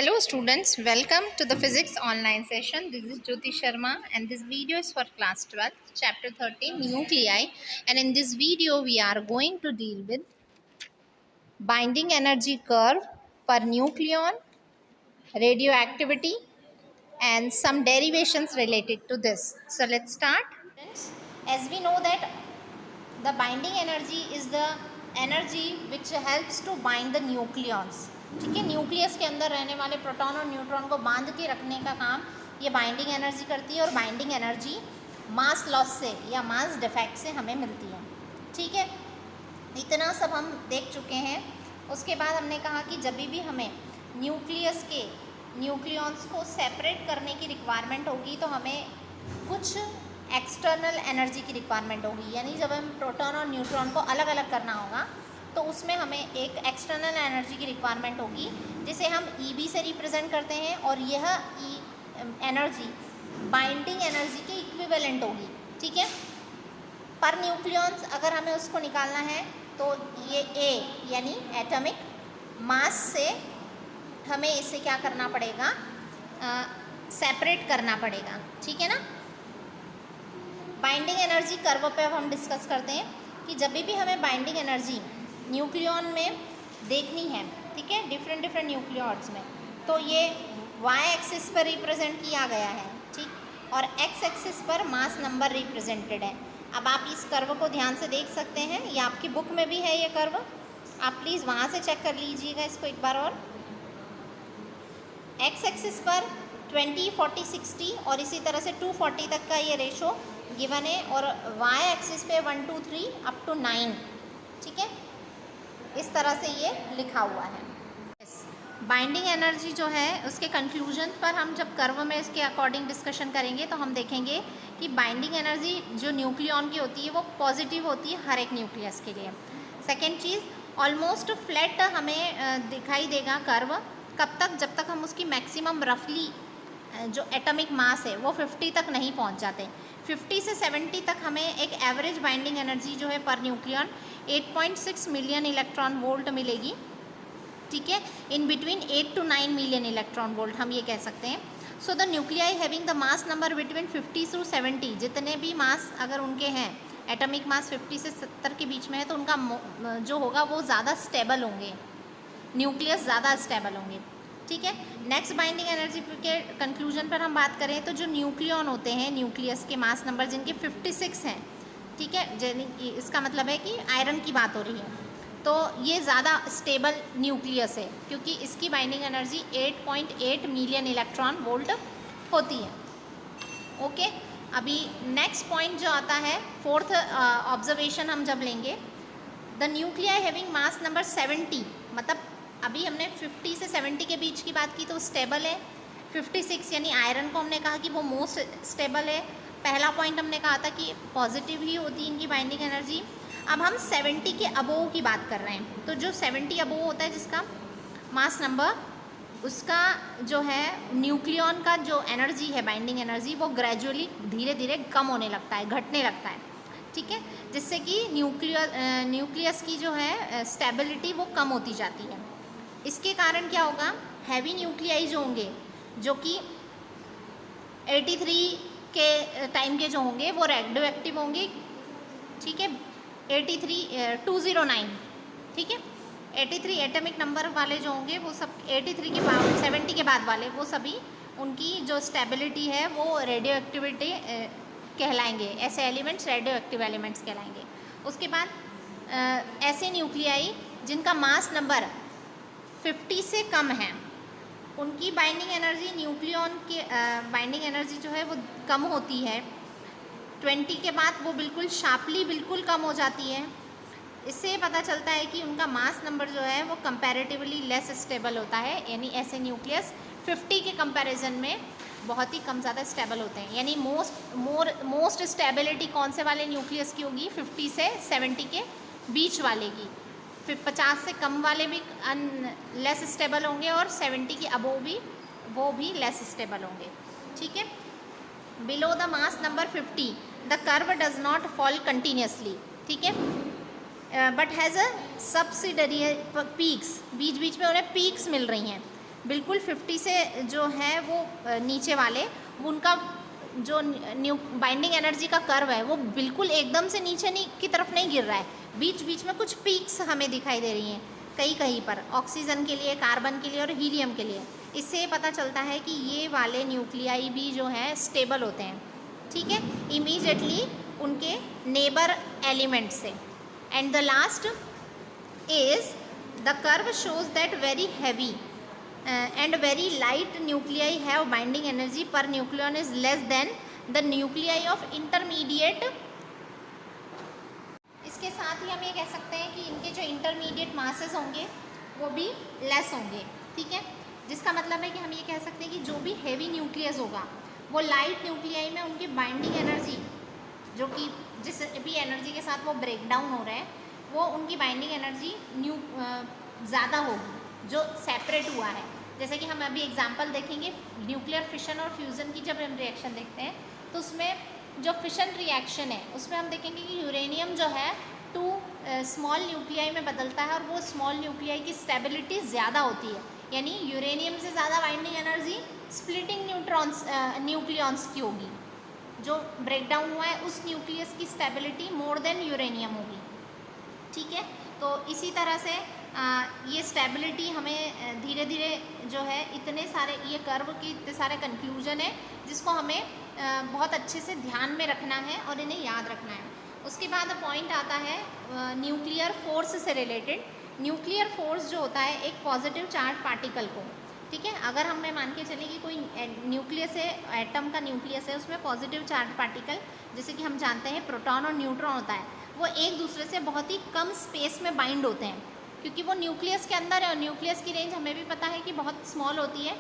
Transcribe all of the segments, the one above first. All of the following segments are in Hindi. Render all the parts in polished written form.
Hello students, welcome to the physics online session. This is Jyoti Sharma and this video is for class 12, chapter 13 nuclei, and in this video we are going to deal with binding energy curve per nucleon, radioactivity and some derivations related to this. So let's start. As we know that the binding energy is the energy which helps to bind the nucleons. ठीक है, न्यूक्लियस के अंदर रहने वाले प्रोटॉन और न्यूट्रॉन को बांध के रखने का काम ये बाइंडिंग एनर्जी करती है, और बाइंडिंग एनर्जी मास लॉस से या मास डिफेक्ट से हमें मिलती है। ठीक है, इतना सब हम देख चुके हैं। उसके बाद हमने कहा कि जब भी हमें न्यूक्लियस के न्यूक्लियॉन्स को सेपरेट करने की रिक्वायरमेंट होगी तो हमें कुछ एक्सटर्नल एनर्जी की रिक्वायरमेंट होगी, यानी जब हम प्रोटॉन और न्यूट्रॉन को अलग अलग करना होगा तो उसमें हमें एक एक्सटर्नल एनर्जी की रिक्वायरमेंट होगी जिसे हम EB से रिप्रेजेंट करते हैं, और यह एनर्जी बाइंडिंग एनर्जी के इक्विवेलेंट होगी। ठीक है, पर न्यूक्लियॉन्स अगर हमें उसको निकालना है तो ये A यानी एटॉमिक मास से हमें इसे क्या करना पड़ेगा, सेपरेट करना पड़ेगा। ठीक है ना। बाइंडिंग एनर्जी कर्व पे अब हम डिस्कस करते हैं कि जब भी हमें बाइंडिंग एनर्जी न्यूक्लियॉन में देखनी है, ठीक है, डिफरेंट न्यूक्लियॉन्स में, तो ये y एक्सिस पर रिप्रेजेंट किया गया है, ठीक, और x एक्सिस पर मास नंबर रिप्रेजेंटेड है। अब आप इस कर्व को ध्यान से देख सकते हैं, ये आपकी बुक में भी है ये कर्व, आप प्लीज़ वहाँ से चेक कर लीजिएगा इसको एक बार। और x एक्सिस पर 20, 40, 60 और इसी तरह से 240 तक का ये रेशो गिवन है, और y एक्सिस पे 1, 2, 3 अप टू 9। ठीक है, इस तरह से ये लिखा हुआ है। बाइंडिंग एनर्जी जो है उसके कंक्लूजन पर हम जब कर्व में इसके अकॉर्डिंग डिस्कशन करेंगे तो हम देखेंगे कि बाइंडिंग एनर्जी जो न्यूक्लियॉन की होती है वो पॉजिटिव होती है हर एक न्यूक्लियस के लिए। सेकेंड चीज़, ऑलमोस्ट फ्लैट हमें दिखाई देगा कर्व कब तक, जब तक हम उसकी मैक्सिमम रफली जो एटॉमिक मास है वो 50 तक नहीं पहुंच जाते। 50 से 70 तक हमें एक एवरेज बाइंडिंग एनर्जी जो है per nucleon 8.6 million electron volt मिलेगी। ठीक है, in between 8 to 9 million electron volt हम ये कह सकते हैं। So the nuclei having the mass number between 50 to 70, जितने भी मास अगर उनके हैं, एटॉमिक मास 50 से 70 के बीच में है, तो उनका जो होगा वो ज़्यादा स्टेबल होंगे, न्यूक्लियस ज़्यादा स्टेबल होंगे। ठीक है, नेक्स्ट बाइंडिंग एनर्जी के कंक्लूजन पर हम बात करें तो जो न्यूक्लियॉन होते हैं, न्यूक्लियस के मास नंबर जिनके 56 हैं, ठीक है, इसका मतलब है कि आयरन की बात हो रही है, तो ये ज़्यादा स्टेबल न्यूक्लियस है क्योंकि इसकी binding energy 8.8 million electron volt होती है। ओके, अभी नेक्स्ट पॉइंट जो आता है, फोर्थ ऑब्जर्वेशन हम जब लेंगे, the nuclei having mass number 70, मतलब अभी हमने 50 से 70 के बीच की बात की तो स्टेबल है। 56 यानी आयरन को हमने कहा कि वो मोस्ट स्टेबल है। पहला पॉइंट हमने कहा था कि पॉजिटिव ही होती है इनकी बाइंडिंग एनर्जी। अब हम 70 के अबोव की बात कर रहे हैं, तो जो 70 अबोव होता है जिसका मास नंबर, उसका जो है न्यूक्लियॉन का जो एनर्जी है, बाइंडिंग एनर्जी, वो ग्रेजुअली धीरे धीरे कम होने लगता है, घटने लगता है। ठीक है, जिससे कि न्यूक्लियस की जो है स्टेबिलिटी वो कम होती जाती है। इसके कारण क्या होगा, हैवी न्यूक्लियाई जो होंगे, जो कि 83 के टाइम के जो होंगे वो रेडियो एक्टिव होंगे। ठीक है, 209, ठीक है, 83 एटॉमिक नंबर वाले जो होंगे वो सब 83 के बाद, 70 के बाद वाले वो सभी, उनकी जो स्टेबिलिटी है वो रेडियो एक्टिविटी कहलाएंगे, ऐसे एलिमेंट्स रेडियो एक्टिव एलिमेंट्स कहलाएंगे। उसके बाद ऐसे न्यूक्लियाई जिनका मास नंबर 50 से कम है, उनकी बाइंडिंग एनर्जी, न्यूक्लियॉन के बाइंडिंग एनर्जी जो है वो कम होती है। 20 के बाद वो बिल्कुल शार्पली बिल्कुल कम हो जाती है। इससे पता चलता है कि उनका मास नंबर जो है वो कंपैरेटिवली लेस स्टेबल होता है, यानी ऐसे न्यूक्लियस 50 के कंपैरिजन में बहुत ही कम ज़्यादा स्टेबल होते हैं। यानी मोस्ट स्टेबिलिटी कौन से वाले न्यूक्लियस की होगी, 50 से 70 के बीच वाले की। फिर 50 से कम वाले भी लेस स्टेबल होंगे, और 70 के अबोव भी वो भी लेस स्टेबल होंगे। ठीक है, below the mass number 50 the curve does not fall continuously. ठीक है, but has a subsidiary peaks, बीच बीच में उन्हें पीक्स मिल रही हैं। बिल्कुल 50 से जो है वो नीचे वाले, उनका जो न्यू बाइंडिंग एनर्जी का कर्व है वो बिल्कुल एकदम से नीचे नहीं की तरफ नहीं गिर रहा है, बीच बीच में कुछ पीक्स हमें दिखाई दे रही हैं कहीं कहीं पर, ऑक्सीजन के लिए, कार्बन के लिए और हीलियम के लिए। इससे ये पता चलता है कि ये वाले न्यूक्लियाई भी जो हैं स्टेबल होते हैं, ठीक है, इमीडिएटली उनके नेबर एलिमेंट से। And the last is the curve shows that very heavy and very light nuclei have binding energy per nucleon is less than the nuclei of intermediate। इसके साथ ही हम ये कह सकते हैं कि इनके जो इंटरमीडिएट मासेस होंगे वो भी लेस होंगे, ठीक है, जिसका मतलब है कि हम ये कह सकते हैं कि जो भी हैवी न्यूक्लियस होगा वो लाइट न्यूक्लियाई में उनकी बाइंडिंग एनर्जी, जो कि जिस भी एनर्जी के साथ वो ब्रेक डाउन हो रहे हैं, वो उनकी बाइंडिंग एनर्जी ज़्यादा होगी जो सेपरेट हुआ है। जैसे कि हम अभी एग्जांपल देखेंगे न्यूक्लियर फिशन और फ्यूज़न की, जब हम रिएक्शन देखते हैं तो उसमें जो फिशन रिएक्शन है उसमें हम देखेंगे कि यूरेनियम जो है 2 स्मॉल न्यूक्लियाई में बदलता है और वो स्मॉल न्यूक्लियाई की स्टेबिलिटी ज़्यादा होती है, यानी यूरेनियम से ज़्यादा बाइंडिंग एनर्जी स्प्लिटिंग न्यूक्लियॉन्स की होगी, जो ब्रेक डाउन हुआ है उस न्यूक्लियस की स्टेबिलिटी मोर देन यूरेनियम होगी, ठीक है। तो इसी तरह से ये स्टेबिलिटी हमें धीरे धीरे जो है इतने सारे ये कर्व के इतने सारे कंक्लूजन है जिसको हमें बहुत अच्छे से ध्यान में रखना है और इन्हें याद रखना है। उसके बाद पॉइंट आता है न्यूक्लियर फोर्स से रिलेटेड। न्यूक्लियर फोर्स जो होता है एक पॉजिटिव चार्ज पार्टिकल को, ठीक है, अगर हमें मान के चले कि कोई न्यूक्लियस है, एटम का न्यूक्लियस है, उसमें पॉजिटिव चार्ज पार्टिकल जैसे कि हम जानते हैं प्रोटॉन और न्यूट्रॉन होता है, वो एक दूसरे से बहुत ही कम स्पेस में बाइंड होते हैं क्योंकि वो न्यूक्लियस के अंदर है और न्यूक्लियस की रेंज हमें भी पता है कि बहुत स्मॉल होती है,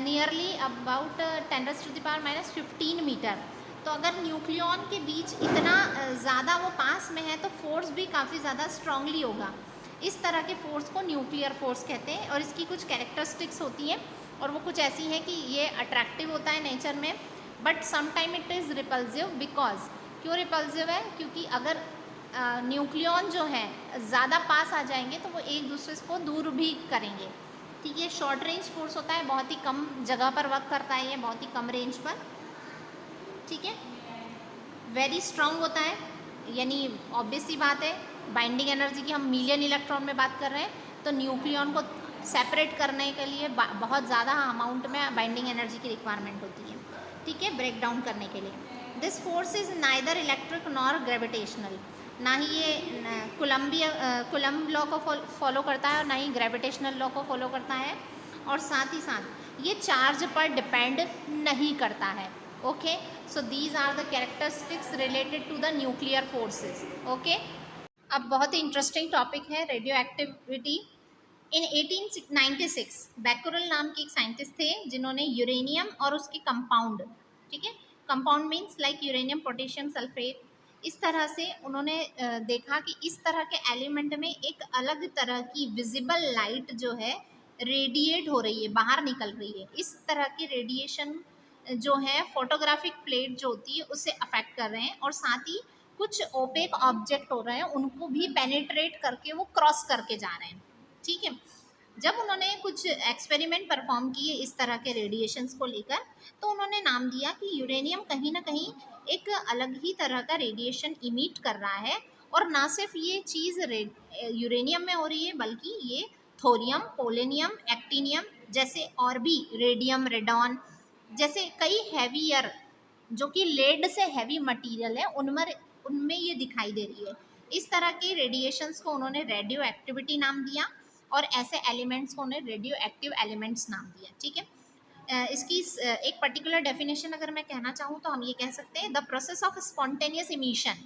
नियरली अबाउट 10⁻⁻15 मीटर। तो अगर न्यूक्लियॉन के बीच इतना ज़्यादा वो पास में है तो फोर्स भी काफ़ी ज़्यादा स्ट्रांगली होगा। इस तरह के फोर्स को न्यूक्लियर फोर्स कहते हैं और इसकी कुछ कैरेक्टरिस्टिक्स होती हैं और वो कुछ ऐसी हैं कि ये अट्रैक्टिव होता है नेचर में, but sometime it is repulsive. Because क्यों रिपल्सिव है? क्योंकि अगर न्यूक्लियॉन जो है ज़्यादा पास आ जाएंगे तो वो एक दूसरे को दूर भी करेंगे, ठीक है। शॉर्ट रेंज फोर्स होता है, बहुत ही कम जगह पर वर्क करता है, ये बहुत ही कम रेंज पर, ठीक है। वेरी स्ट्रांग होता है, यानी ऑब्वियस सी बात है बाइंडिंग एनर्जी की हम मिलियन इलेक्ट्रॉन में बात कर रहे हैं, तो न्यूक्लियॉन को सेपरेट करने के लिए बहुत ज़्यादा अमाउंट में बाइंडिंग एनर्जी की रिक्वायरमेंट होती है, ठीक है, ब्रेक डाउन करने के लिए। This force is neither electric nor gravitational, ना ही ये कुलम्ब लॉ को फॉलो करता है और ना ही ग्रेविटेशनल लॉ को फॉलो करता है, और साथ ही साथ ये चार्ज पर डिपेंड नहीं करता है। Okay, so these are the characteristics related to the nuclear forces. Okay, अब बहुत ही इंटरेस्टिंग टॉपिक है रेडियो एक्टिविटी। इन 1896 बैकरल नाम के एक साइंटिस्ट थे जिन्होंने यूरेनियम और उसके कंपाउंड, ठीक है, compound means like uranium, potassium sulphate, इस तरह से उन्होंने देखा कि इस तरह के एलिमेंट में एक अलग तरह की विजिबल लाइट जो है रेडिएट हो रही है, बाहर निकल रही है। इस तरह की रेडिएशन जो है फोटोग्राफिक प्लेट जो होती है उससे अफेक्ट कर रहे हैं, और साथ ही कुछ ओपेक ऑब्जेक्ट हो रहे हैं उनको भी पेनिट्रेट करके वो क्रॉस करके जा रहे हैं, ठीक है। जब उन्होंने कुछ एक्सपेरिमेंट परफॉर्म किए इस तरह के रेडिएशंस को लेकर, तो उन्होंने नाम दिया कि यूरेनियम कहीं ना कहीं एक अलग ही तरह का रेडिएशन इमिट कर रहा है, और ना सिर्फ ये चीज़ यूरेनियम में हो रही है बल्कि ये थोरियम, पोलेनियम, एक्टिनियम जैसे और भी, रेडियम, रेडॉन जैसे कई हैवियर जो कि लेड से हैवी मटेरियल है उनमें ये दिखाई दे रही है। इस तरह के रेडिएशंस को उन्होंने रेडियो एक्टिविटी नाम दिया, और ऐसे एलिमेंट्स को उन्हें रेडियो एक्टिव एलिमेंट्स नाम दिया, ठीक है। इसकी एक पर्टिकुलर डेफिनेशन अगर मैं कहना चाहूँ तो हम ये कह सकते हैं the process of spontaneous emission,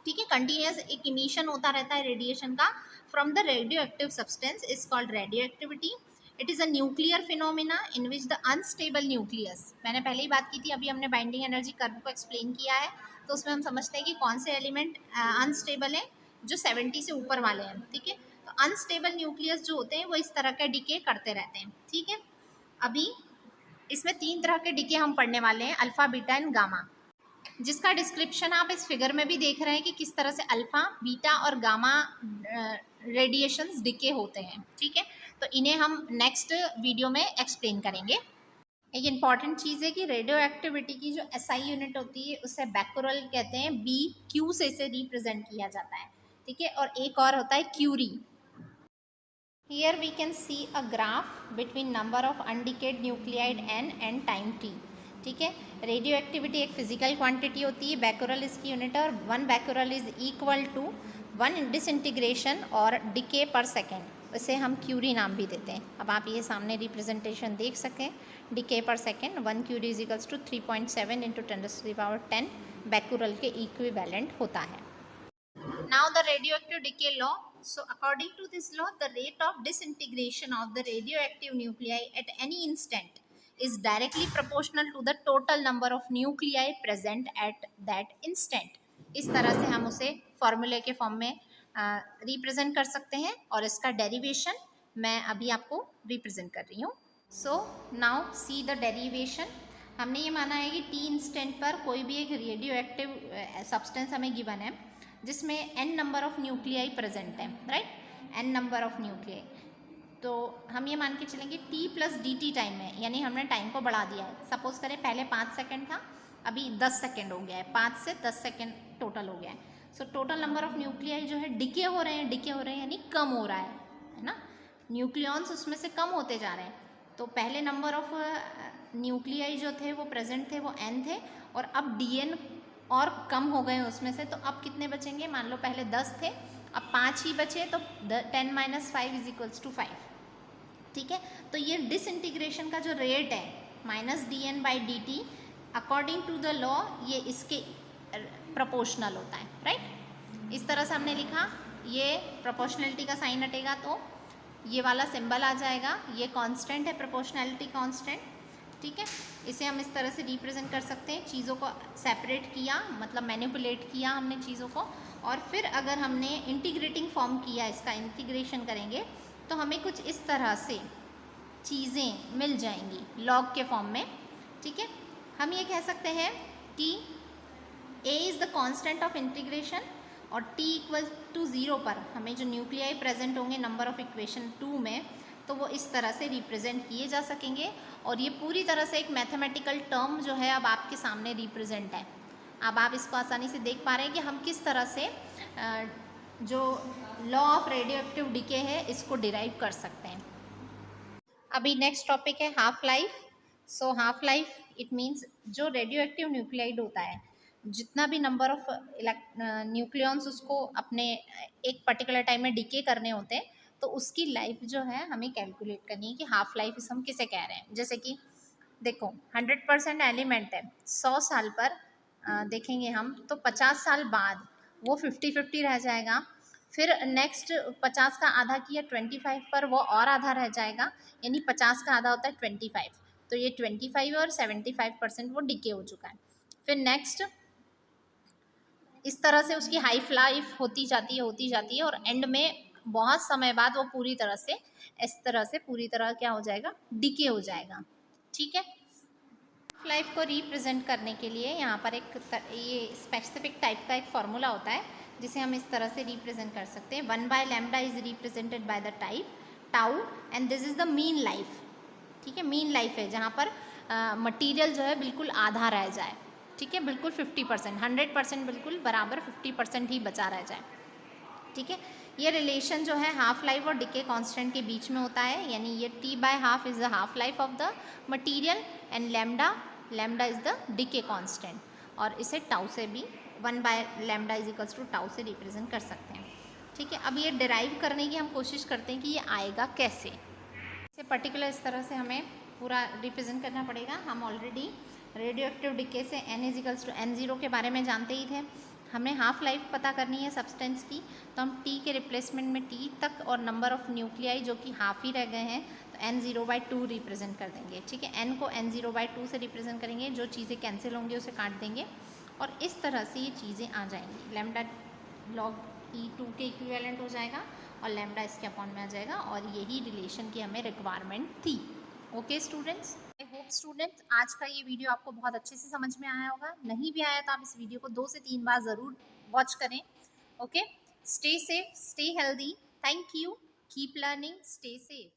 ठीक है, कंटिन्यूस एक इमिशन होता रहता है रेडिएशन का from the radio active substance is called radio activity. It is a nuclear phenomena in which the unstable nucleus, मैंने पहले ही बात की थी, अभी हमने बाइंडिंग एनर्जी कर्व को एक्सप्लेन किया है, तो उसमें हम समझते हैं कि कौन से एलिमेंट अनस्टेबल हैं, जो 70 से ऊपर वाले हैं, ठीक है। तो अनस्टेबल न्यूक्लियस जो होते हैं वो इस तरह का डिके करते रहते हैं, ठीक है। अभी इसमें 3 तरह के डिके हम पढ़ने वाले हैं, अल्फा, बीटा एंड गामा, जिसका डिस्क्रिप्शन आप इस फिगर में भी देख रहे हैं कि किस तरह से अल्फा, बीटा और गामा रेडिएशंस डिके होते हैं, ठीक है। तो इन्हें हम नेक्स्ट वीडियो में एक्सप्लेन करेंगे। एक इम्पॉर्टेंट चीज़ है कि रेडियो एक्टिविटी की जो एसआई यूनिट होती है उसे बैक्यूरल कहते हैं, बी क्यू से इसे रिप्रेजेंट किया जाता है, ठीक है। और एक और होता है Curie. Here we can see a graph between number of undecayed nuclide n and time t, ठीक है। रेडियो एक्टिविटी एक फिजिकल क्वांटिटी होती है, बैक्यूरल इसकी यूनिट है, और 1 Becquerel is equal to 1 disintegration और डिके पर सेकेंड, इसे हम क्यूरी नाम भी देते हैं। अब आप ये सामने रिप्रेजेंटेशन देख सकें, डिके पर second 1 curie is equals to 3.7 into 10⁻10 becquerel के इक्विवेलेंट होता है। Now the radioactive decay law. So according to this law, the rate of disintegration of the radioactive nuclei at any instant is directly proportional to the total number of nuclei present at that instant. इस तरह से हम उसे फॉर्मूले के फॉर्म में रिप्रेजेंट कर सकते हैं, और इसका डेरिवेशन मैं अभी आपको रिप्रेजेंट कर रही हूँ। So now see the derivation. हमने ये माना है कि टी इंस्टेंट पर कोई भी एक रेडियो एक्टिव सब्सटेंस हमें गिवन है जिसमें n number of nuclei present है, right, n number of nuclei. तो हम ये मान के चलेंगे t प्लस dt टाइम में, यानी हमने टाइम को बढ़ा दिया है। सपोज करें पहले 5 सेकेंड था, अभी 10 सेकेंड हो गया है, 5 से 10 सेकेंड टोटल हो गया है। So total number of nuclei जो है डिके हो रहे हैं यानी कम हो रहा है ना, न्यूक्लियॉन्स उसमें से कम होते जा रहे हैं। तो पहले नंबर ऑफ न्यूक्लियाई जो थे वो प्रेजेंट थे, वो n थे, और अब dn और कम हो गए उसमें से। तो अब कितने बचेंगे, मान लो पहले 10 थे, अब 5 ही बचे, तो 10 - 5 इज इक्वल्स टू 5, ठीक है। तो ये डिसइंटीग्रेशन का जो रेट है -dn/dt according to the law ये इसके प्रोपोर्शनल होता है, राइट। इस तरह से हमने लिखा, ये प्रोपोर्शनलिटी का साइन हटेगा तो ये वाला सिंबल आ जाएगा, ये कांस्टेंट है, प्रोपोर्शनैलिटी कांस्टेंट, ठीक है। इसे हम इस तरह से रिप्रेजेंट कर सकते हैं। चीज़ों को सेपरेट किया, मतलब मैनिपुलेट किया हमने चीज़ों को, और फिर अगर हमने इंटीग्रेटिंग फॉर्म किया, इसका इंटीग्रेशन करेंगे तो हमें कुछ इस तरह से चीज़ें मिल जाएंगी लॉग के फॉर्म में, ठीक है। हम ये कह सकते हैं कि a is the constant of integration, और t इक्वल टू 0 पर हमें जो न्यूक्लियाई प्रेजेंट होंगे नंबर ऑफ इक्वेशन 2 में, तो वो इस तरह से रिप्रेजेंट किए जा सकेंगे। और ये पूरी तरह से एक मैथमेटिकल टर्म जो है अब आपके सामने रिप्रेजेंट है। अब आप इसको आसानी से देख पा रहे हैं कि हम किस तरह से जो law of radio active decay है इसको डिराइव कर सकते हैं। अभी नेक्स्ट टॉपिक है half life. So half life it means जो रेडियो एक्टिव न्यूक्लियाइड होता है, जितना भी नंबर ऑफ न्यूक्लियॉन्स उसको अपने एक पर्टिकुलर टाइम में डिके करने होते हैं, तो उसकी लाइफ जो है हमें कैलकुलेट करनी है कि हाफ लाइफ इस हम किसे कह रहे हैं। जैसे कि देखो 100% एलिमेंट है, 100 साल पर देखेंगे हम, तो 50 साल बाद वो 50-50 रह जाएगा। फिर नेक्स्ट 50 का आधा किया 25 पर, वो और आधा रह जाएगा, यानी 50 का आधा होता है 25। तो ये 25 और 75% वो डिके हो चुका है। फिर नेक्स्ट इस तरह से उसकी हाइफ लाइफ होती जाती है और एंड में बहुत समय बाद वो पूरी तरह से इस तरह से पूरी तरह क्या हो जाएगा, डिके हो जाएगा, ठीक है। लाइफ को रिप्रेजेंट करने के लिए यहाँ पर एक ये स्पेसिफिक टाइप का एक फॉर्मूला होता है जिसे हम इस तरह से रिप्रेजेंट कर सकते हैं। 1/λ is represented by the type tau and this is the mean life, ठीक है। मीन लाइफ है जहाँ पर मटीरियल जो है बिल्कुल आधा रह जाए, ठीक है, बिल्कुल 50%, 100% बिल्कुल बराबर 50% ही बचा रह जाए, ठीक है। ये रिलेशन जो है हाफ लाइफ और डिके कांस्टेंट के बीच में होता है, यानी ये T/2 is the half life of the material and lambda is the decay constant, और इसे टाउ से भी 1/λ इज इक्वल्स टू टाउ से रिप्रेजेंट कर सकते हैं, ठीक है। अब ये डिराइव करने की हम कोशिश करते हैं कि ये आएगा कैसे। इसे पर्टिकुलर इस तरह से हमें पूरा रिप्रेजेंट करना पड़ेगा। हम ऑलरेडी रेडियो एक्टिव डिके से n is equals to n0 के बारे में जानते ही थे। हमें हाफ लाइफ पता करनी है सब्सटेंस की, तो हम t के रिप्लेसमेंट में t तक और नंबर ऑफ न्यूक्लियाई जो कि हाफ ही रह गए हैं तो n0/2 रिप्रेजेंट कर देंगे, ठीक है। n को n0/2 से रिप्रेजेंट करेंगे, जो चीज़ें कैंसिल होंगी उसे काट देंगे और इस तरह से ये चीज़ें आ जाएंगी। लैम्डा log E2 के इक्विवेलेंट हो जाएगा और लैम्डा इसके अपॉन में आ जाएगा, और यही रिलेशन की हमें रिक्वायरमेंट थी। Okay students, I hope students आज का ये वीडियो आपको बहुत अच्छे से समझ में आया होगा। नहीं भी आया तो आप इस वीडियो को 2 से 3 बार ज़रूर वॉच करें। Okay, stay safe, stay healthy, thank you, keep learning, stay safe.